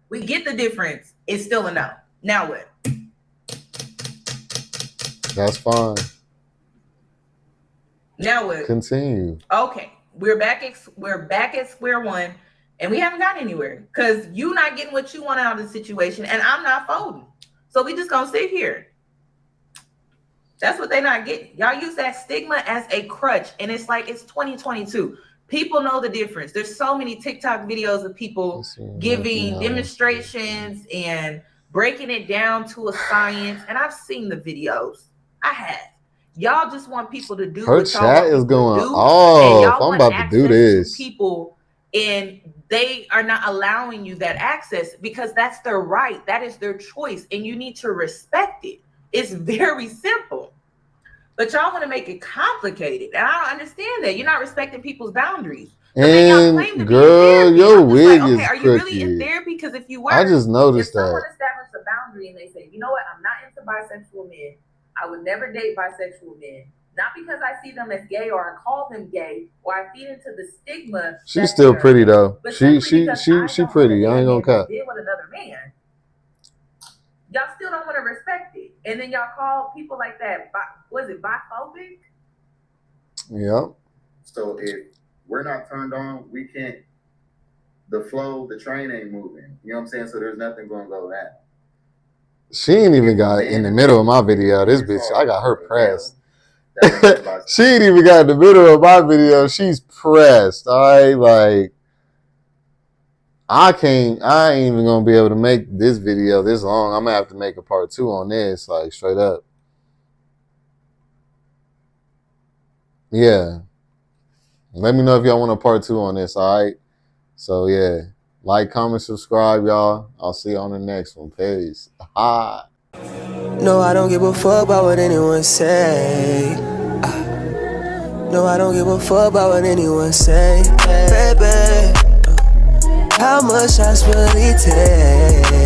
We get the difference. It's still a no. Now what? That's fine. Now what? Continue. Okay, we're back at square one, and we haven't gotten anywhere because you not getting what you want out of the situation, and I'm not folding. So we just gonna sit here. That's what they not getting. Y'all use that stigma as a crutch, and it's like it's 2022. People know the difference. There's so many TikTok videos of people giving demonstrations and breaking it down to a science, and I've seen the videos. I have. Y'all just want people to do Her what y'all chat want is going to do, off. I'm about to do this. People, and they are not allowing you that access because that's their right. That is their choice, and you need to respect it. It's very simple. But y'all want to make it complicated, and I don't understand that. You're not respecting people's boundaries. And girl, your wig is are you really in crooked. therapy? Because if you were, I just noticed if someone that. established a boundary and they say, you know what, I'm not into bisexual men. I would never date bisexual men. Not because I see them as gay or I call them gay or I feed into the stigma. She's still pretty though. She pretty. I ain't gonna cut. Did with another man. Y'all still don't want to respect it, and then y'all call people like that. Was it biphobic? Yep. So if we're not turned on, we can't. The flow, the train ain't moving. You know what I'm saying? So there's nothing gonna go down. She ain't even got in the middle of my video. This bitch, I got her pressed. She ain't even got in the middle of my video. She's pressed. All right, like I ain't even gonna be able to make this video this long. I'm gonna have to make a part 2 on this, like straight up. Yeah. Let me know if y'all want a part 2 on this, all right? So yeah. Like, comment, subscribe, y'all. I'll see you on the next one. Peace. No, I don't give a fuck about what anyone say. No, I don't give a fuck about what anyone say. Baby, how much I really take.